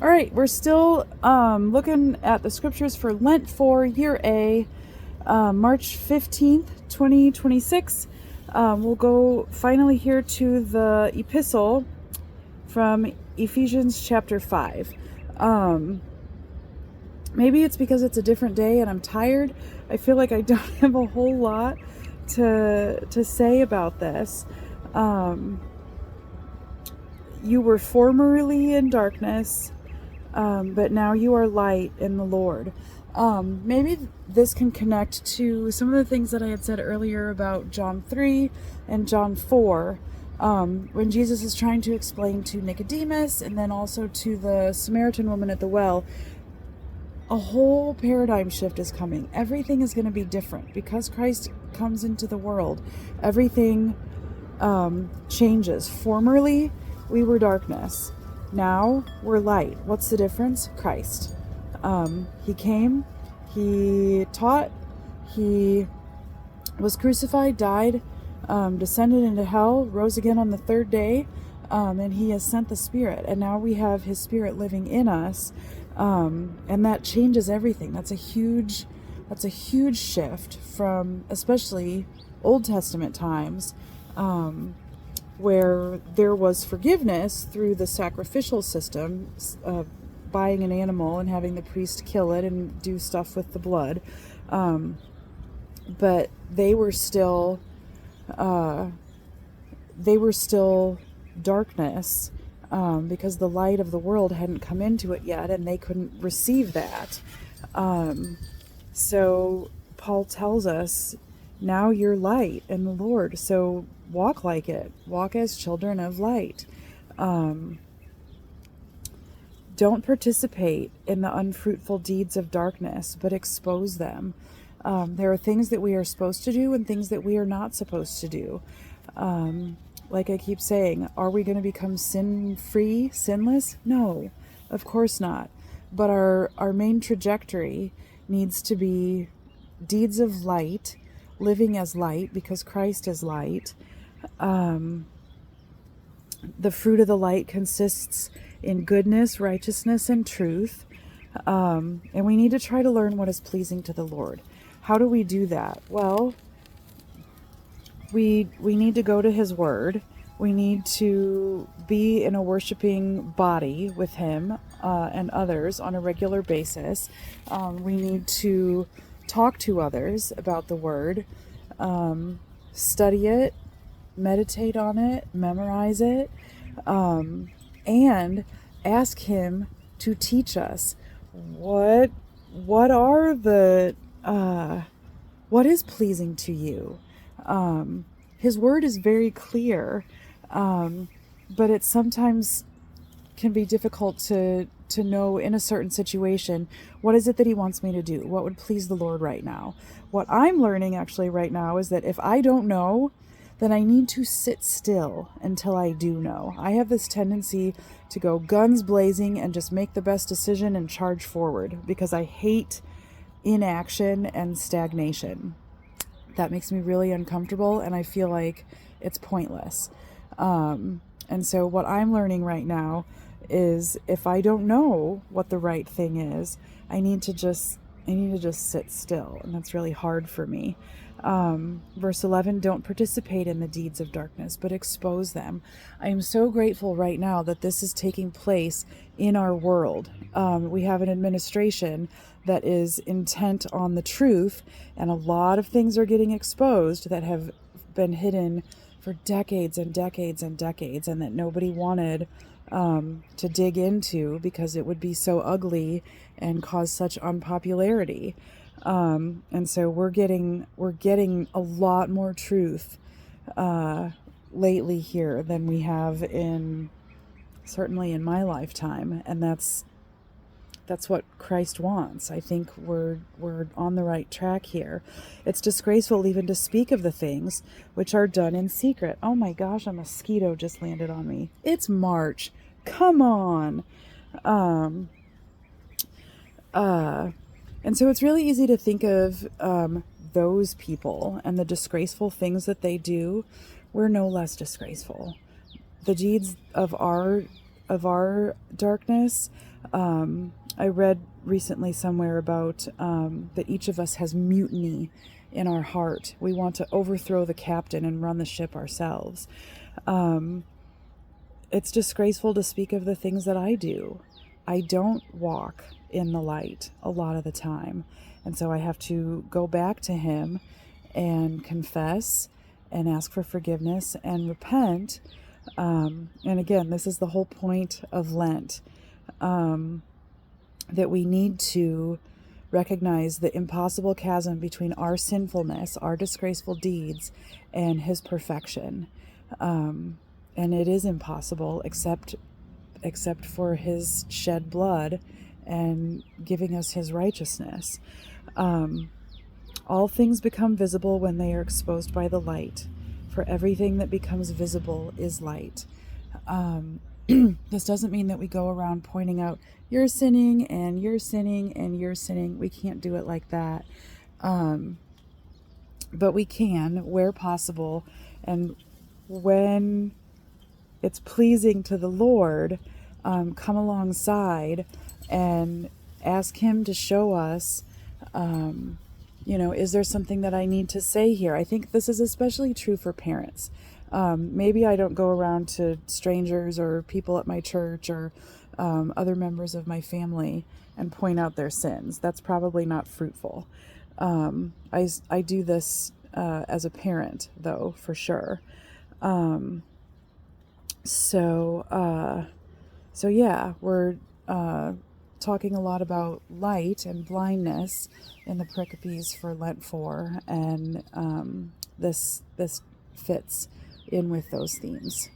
All right, we're still looking at the scriptures for Lent 4, Year A, March 15th, 2026. We'll go finally here to the epistle from Ephesians chapter 5. Maybe it's because it's a different day and I'm tired. I feel like I don't have a whole lot to say about this. You were formerly in darkness, but now you are light in the Lord. Maybe this can connect to some of the things that I had said earlier about John 3 and John 4, when Jesus is trying to explain to Nicodemus and then also to the Samaritan woman at the well. A whole paradigm shift is coming. Everything is going to be different because Christ comes into the world. Everything changes. Formerly, we were darkness. Now we're light. What's the difference? Christ. He came, he taught, he was crucified, died, descended into hell, rose again on the third day, and he has sent the Spirit. And now we have his Spirit living in us, and that changes everything. That's a huge shift from especially Old Testament times, where there was forgiveness through the sacrificial system, buying an animal and having the priest kill it and do stuff with the blood. But they were still darkness, because the light of the world hadn't come into it yet, and they couldn't receive that. So Paul tells us, now you're light in the Lord, so walk like it. Walk as children of light. Don't participate in the unfruitful deeds of darkness, but expose them. There are things that we are supposed to do and things that we are not supposed to do. Like I keep saying, are we going to become sin-free, sinless? No, of course not. But our main trajectory needs to be deeds of light, living as light because Christ is light. The fruit of the light consists in goodness, righteousness, and truth. And we need to try to learn what is pleasing to the Lord. How do we do that? Well, we need to go to his word. We need to be in a worshiping body with him and others on a regular basis. We need to talk to others about the word, study it, meditate on it, memorize it, and ask him to teach us what is pleasing to you. His word is very clear, but it sometimes can be difficult to know in a certain situation, what is it that he wants me to do? What would please the Lord right now? What I'm learning actually right now is that if I don't know, then I need to sit still until I do know. I have this tendency to go guns blazing and just make the best decision and charge forward because I hate inaction and stagnation. That makes me really uncomfortable, and I feel like it's pointless. And so what I'm learning right now is if I don't know what the right thing is, I need to just sit still, and that's really hard for me. Verse 11, don't participate in the deeds of darkness, but expose them. I am so grateful right now that this is taking place in our world. We have an administration that is intent on the truth, and a lot of things are getting exposed that have been hidden for decades and decades and decades, and that nobody wanted to dig into because it would be so ugly and cause such unpopularity. And so we're getting a lot more truth lately here than we have certainly in my lifetime, and that's what Christ wants. I think we're on the right track here. It's disgraceful even to speak of the things which are done in secret. Oh my gosh, a mosquito just landed on me. It's March. Come on. And so it's really easy to think of those people and the disgraceful things that they do. We're no less disgraceful. The deeds of our our darkness. I read recently somewhere about that each of us has mutiny in our heart. We want to overthrow the captain and run the ship ourselves. It's disgraceful to speak of the things that I do. I don't walk in the light a lot of the time. And so I have to go back to him and confess and ask for forgiveness and repent. And again, this is the whole point of Lent, that we need to recognize the impossible chasm between our sinfulness, our disgraceful deeds, and his perfection. And it is impossible except for his shed blood and giving us his righteousness. All things become visible when they are exposed by the light, for everything that becomes visible is light. This doesn't mean that we go around pointing out, you're sinning and you're sinning and you're sinning. We can't do it like that. But we can, where possible, and when it's pleasing to the Lord, come alongside and ask him to show us, is there something that I need to say here? I think this is especially true for parents. Maybe I don't go around to strangers or people at my church or other members of my family and point out their sins. That's probably not fruitful. I do this as a parent, though, for sure. So yeah, we're talking a lot about light and blindness in the pericopes for Lent 4, and this fits in with those themes.